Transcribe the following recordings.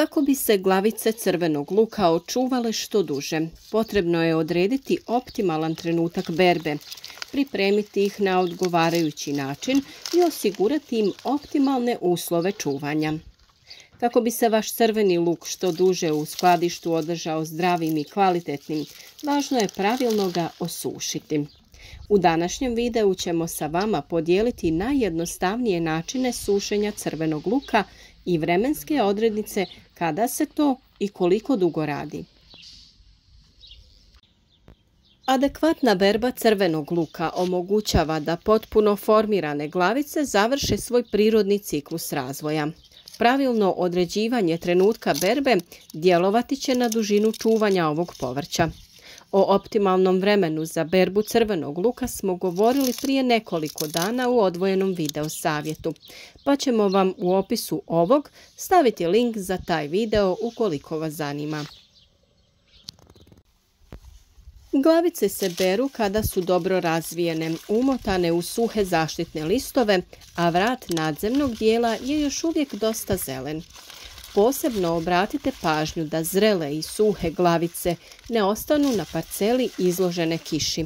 Kako bi se glavice crvenog luka očuvale što duže, potrebno je odrediti optimalan trenutak berbe, pripremiti ih na odgovarajući način i osigurati im optimalne uslove čuvanja. Kako bi se vaš crveni luk što duže u skladištu održao zdravim i kvalitetnim, važno je pravilno ga osušiti. U današnjem videu ćemo sa vama podijeliti najjednostavnije načine sušenja crvenog luka i vremenske odrednice kada se to i koliko dugo radi. Adekvatna berba crvenog luka omogućava da potpuno formirane glavice završe svoj prirodni ciklus razvoja. Pravilno određivanje trenutka berbe djelovati će na dužinu čuvanja ovog povrća. O optimalnom vremenu za berbu crvenog luka smo govorili prije nekoliko dana u odvojenom video savjetu, pa ćemo vam u opisu ovog staviti link za taj video ukoliko vas zanima. Glavice se beru kada su dobro razvijene, umotane u suhe zaštitne listove, a vrat nadzemnog dijela je još uvijek dosta zelen. Posebno obratite pažnju da zrele i suhe glavice ne ostanu na parceli izložene kiši.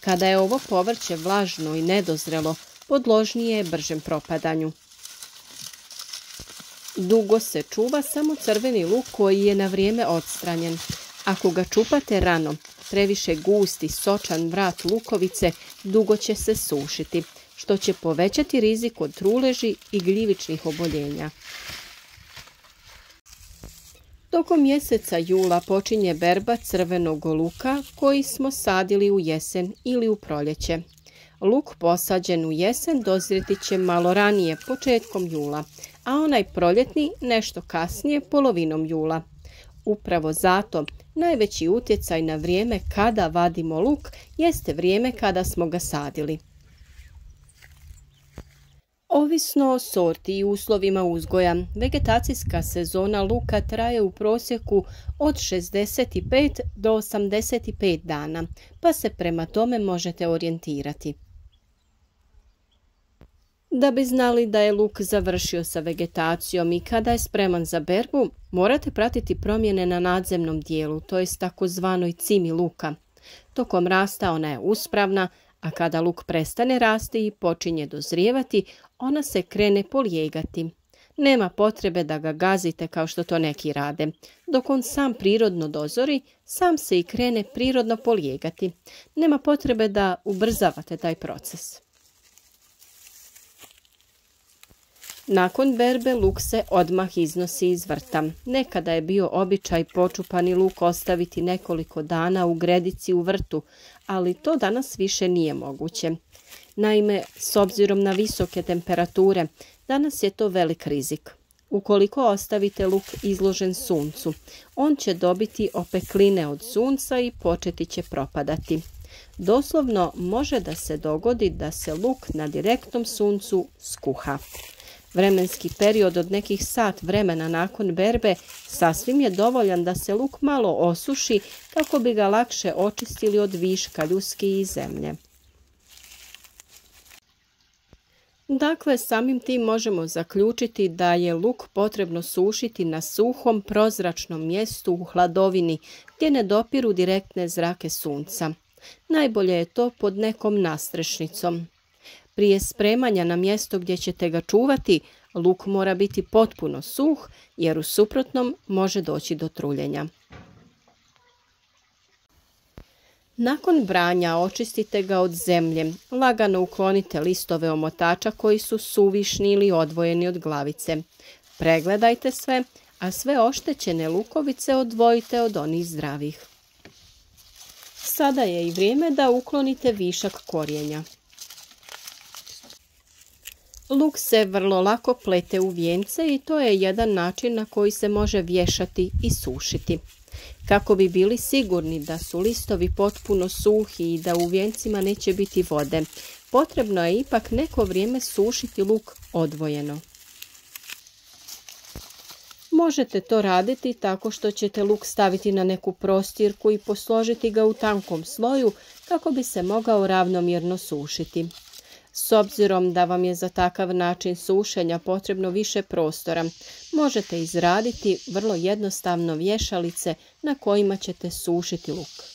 Kada je ovo povrće vlažno i nedozrelo, podložnije je bržem propadanju. Dugo se čuva samo crveni luk koji je na vrijeme odstranjen. Ako ga čupate rano, previše gust i sočan vrat lukovice dugo će se sušiti, što će povećati rizik od truleži i gljivičnih oboljenja. Tokom mjeseca jula počinje berba crvenog luka koji smo sadili u jesen ili u proljeće. Luk posađen u jesen dozrijeti će malo ranije, početkom jula, a onaj proljetni nešto kasnije, polovinom jula. Upravo zato najveći utjecaj na vrijeme kada vadimo luk jeste vrijeme kada smo ga sadili. Ovisno o sorti i uslovima uzgoja, vegetacijska sezona luka traje u prosjeku od 65 do 85 dana, pa se prema tome možete orijentirati. Da bi znali da je luk završio sa vegetacijom i kada je spreman za berbu, morate pratiti promjene na nadzemnom dijelu, to jest takozvanoj cimi luka. Tokom rasta ona je uspravna, a kada luk prestane rasti i počinje dozrijevati, ona se krene polijegati. Nema potrebe da ga gazite kao što to neki rade. Dok on sam prirodno dozori, sam se i krene prirodno polijegati. Nema potrebe da ubrzavate taj proces. Nakon berbe luk se odmah iznosi iz vrta. Nekada je bio običaj počupani luk ostaviti nekoliko dana u gredici u vrtu, ali to danas više nije moguće. Naime, s obzirom na visoke temperature, danas je to velik rizik. Ukoliko ostavite luk izložen suncu, on će dobiti opekline od sunca i početi će propadati. Doslovno može da se dogodi da se luk na direktnom suncu skuha. Vremenski period od nekih sat vremena nakon berbe sasvim je dovoljan da se luk malo osuši kako bi ga lakše očistili od viška ljuski i zemlje. Dakle, samim tim možemo zaključiti da je luk potrebno sušiti na suhom, prozračnom mjestu u hladovini gdje ne dopiru direktne zrake sunca. Najbolje je to pod nekom nastrešnicom. Prije spremanja na mjesto gdje ćete ga čuvati, luk mora biti potpuno suh jer u suprotnom može doći do truljenja. Nakon branja očistite ga od zemlje, lagano uklonite listove omotača koji su suvišni ili odvojeni od glavice. Pregledajte sve, a sve oštećene lukovice odvojite od onih zdravih. Sada je i vrijeme da uklonite višak korijenja. Luk se vrlo lako plete u vijence i to je jedan način na koji se može vješati i sušiti. Kako bi bili sigurni da su listovi potpuno suhi i da u vijencima neće biti vode, potrebno je ipak neko vrijeme sušiti luk odvojeno. Možete to raditi tako što ćete luk staviti na neku prostirku i posložiti ga u tankom sloju kako bi se mogao ravnomjerno sušiti. S obzirom da vam je za takav način sušenja potrebno više prostora, možete izraditi vrlo jednostavno vješalice na kojima ćete sušiti luk.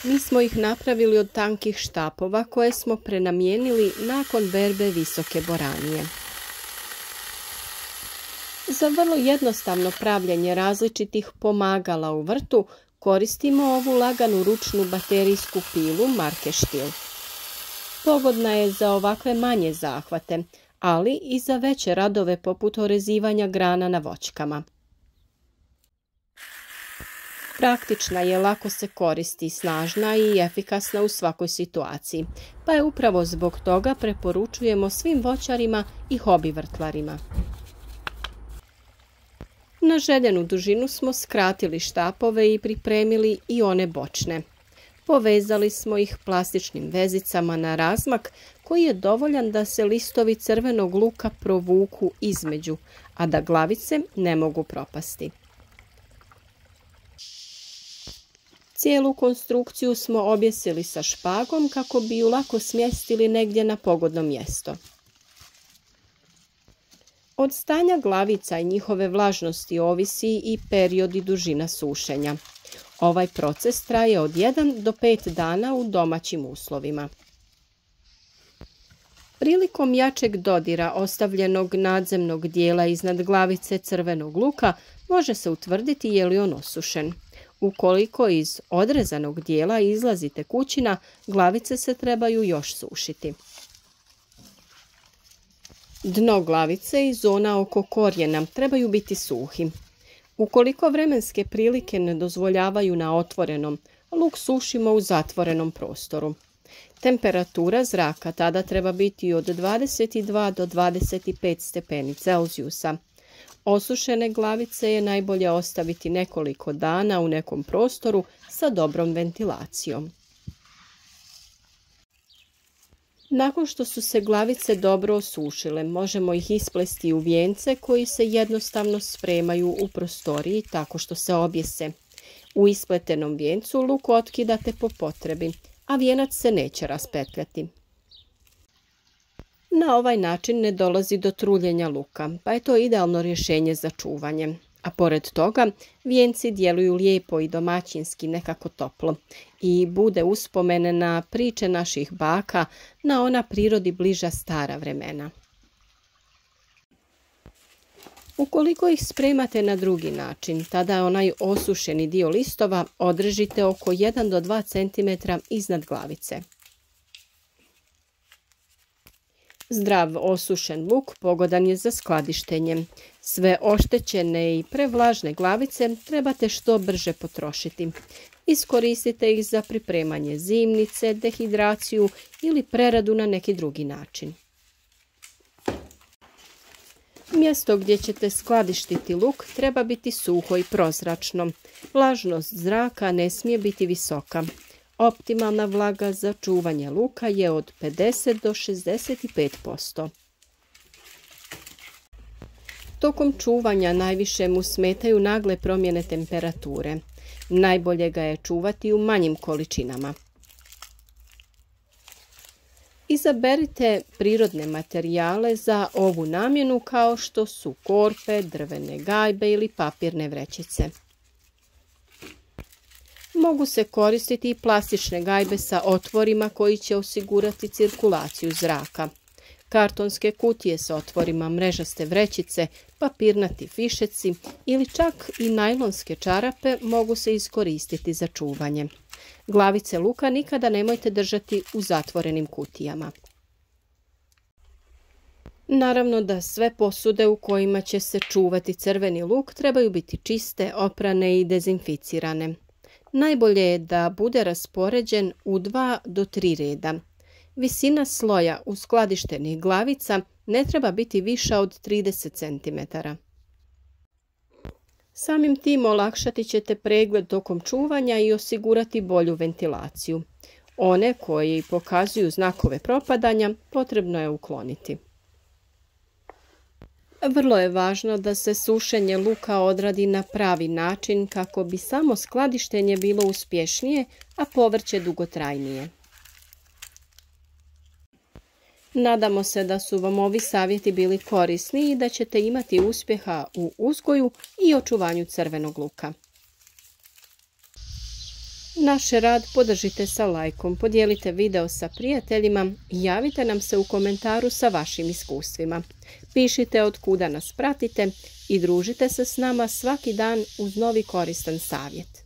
Mi smo ih napravili od tankih štapova koje smo prenamijenili nakon berbe visoke boranije. Za vrlo jednostavno pravljenje različitih pomagala u vrtu koristimo ovu laganu ručnu baterijsku pilu marke Stihl. Pogodna je za ovakve manje zahvate, ali i za veće radove poput orezivanja grana na voćkama. Praktična je, lako se koristi, snažna i efikasna u svakoj situaciji, pa je upravo zbog toga preporučujemo svim voćarima i hobi vrtlarima. Na željenu dužinu smo skratili štapove i pripremili i one bočne. Povezali smo ih plastičnim vezicama na razmak koji je dovoljan da se listovi crvenog luka provuku između, a da glavice ne mogu propasti. Cijelu konstrukciju smo objesili sa špagom kako bi ju lako smjestili negdje na pogodno mjesto. Od stanja glavica i njihove vlažnosti ovisi i period i dužina sušenja. Ovaj proces traje od 1 do 5 dana u domaćim uslovima. Prilikom jačeg dodira ostavljenog nadzemnog dijela iznad glavice crvenog luka može se utvrditi je li on osušen. Ukoliko iz odrezanog dijela izlazi tekućina, glavice se trebaju još sušiti. Dno glavice i zona oko korijena trebaju biti suhi. Ukoliko vremenske prilike ne dozvoljavaju na otvorenom, luk sušimo u zatvorenom prostoru. Temperatura zraka tada treba biti od 22 do 25 stepeni Celzijusa. Osušene glavice je najbolje ostaviti nekoliko dana u nekom prostoru sa dobrom ventilacijom. Nakon što su se glavice dobro osušile, možemo ih isplesti u vijence koji se jednostavno spremaju u prostoriji tako što se objese. U ispletenom vijencu luk otkidate po potrebi, a vijenac se neće raspetljati. Na ovaj način ne dolazi do truljenja luka, pa je to idealno rješenje za čuvanje. A pored toga, vijenci djeluju lijepo i domaćinski, nekako toplo, i bude uspomene na priče naših baka, na ona prirodi bliža stara vremena. Ukoliko ih spremate na drugi način, tada onaj osušeni dio listova održite oko 1 do 2 cm iznad glavice. Zdrav osušen luk pogodan je za skladištenje. Sve oštećene i prevlažne glavice trebate što brže potrošiti. Iskoristite ih za pripremanje zimnice, dehidraciju ili preradu na neki drugi način. Mjesto gdje ćete skladištiti luk treba biti suho i prozračno. Vlažnost zraka ne smije biti visoka. Optimalna vlaga za čuvanje luka je od 50 do 65%. Tokom čuvanja najviše mu smetaju nagle promjene temperature. Najbolje ga je čuvati u manjim količinama. Izaberite prirodne materijale za ovu namjenu kao što su korpe, drvene gajbe ili papirne vrećice. Mogu se koristiti i plastične gajbe sa otvorima koji će osigurati cirkulaciju zraka. Kartonske kutije sa otvorima, mrežaste vrećice, papirnati fišeci ili čak i najlonske čarape mogu se iskoristiti za čuvanje. Glavice luka nikada nemojte držati u zatvorenim kutijama. Naravno da sve posude u kojima će se čuvati crveni luk trebaju biti čiste, oprane i dezinficirane. Najbolje je da bude raspoređen u 2 do 3 reda. Visina sloja uskladištenih glavica ne treba biti viša od 30 cm. Samim tim olakšati ćete pregled tokom čuvanja i osigurati bolju ventilaciju. One koji pokazuju znakove propadanja potrebno je ukloniti. Vrlo je važno da se sušenje luka odradi na pravi način kako bi samo skladištenje bilo uspješnije, a povrće dugotrajnije. Nadamo se da su vam ovi savjeti bili korisni i da ćete imati uspjeha u uzgoju i očuvanju crvenog luka. Naš rad podržite sa lajkom, podijelite video sa prijateljima i javite nam se u komentaru sa vašim iskustvima. Pišite od kuda nas pratite i družite se s nama svaki dan uz novi koristan savjet.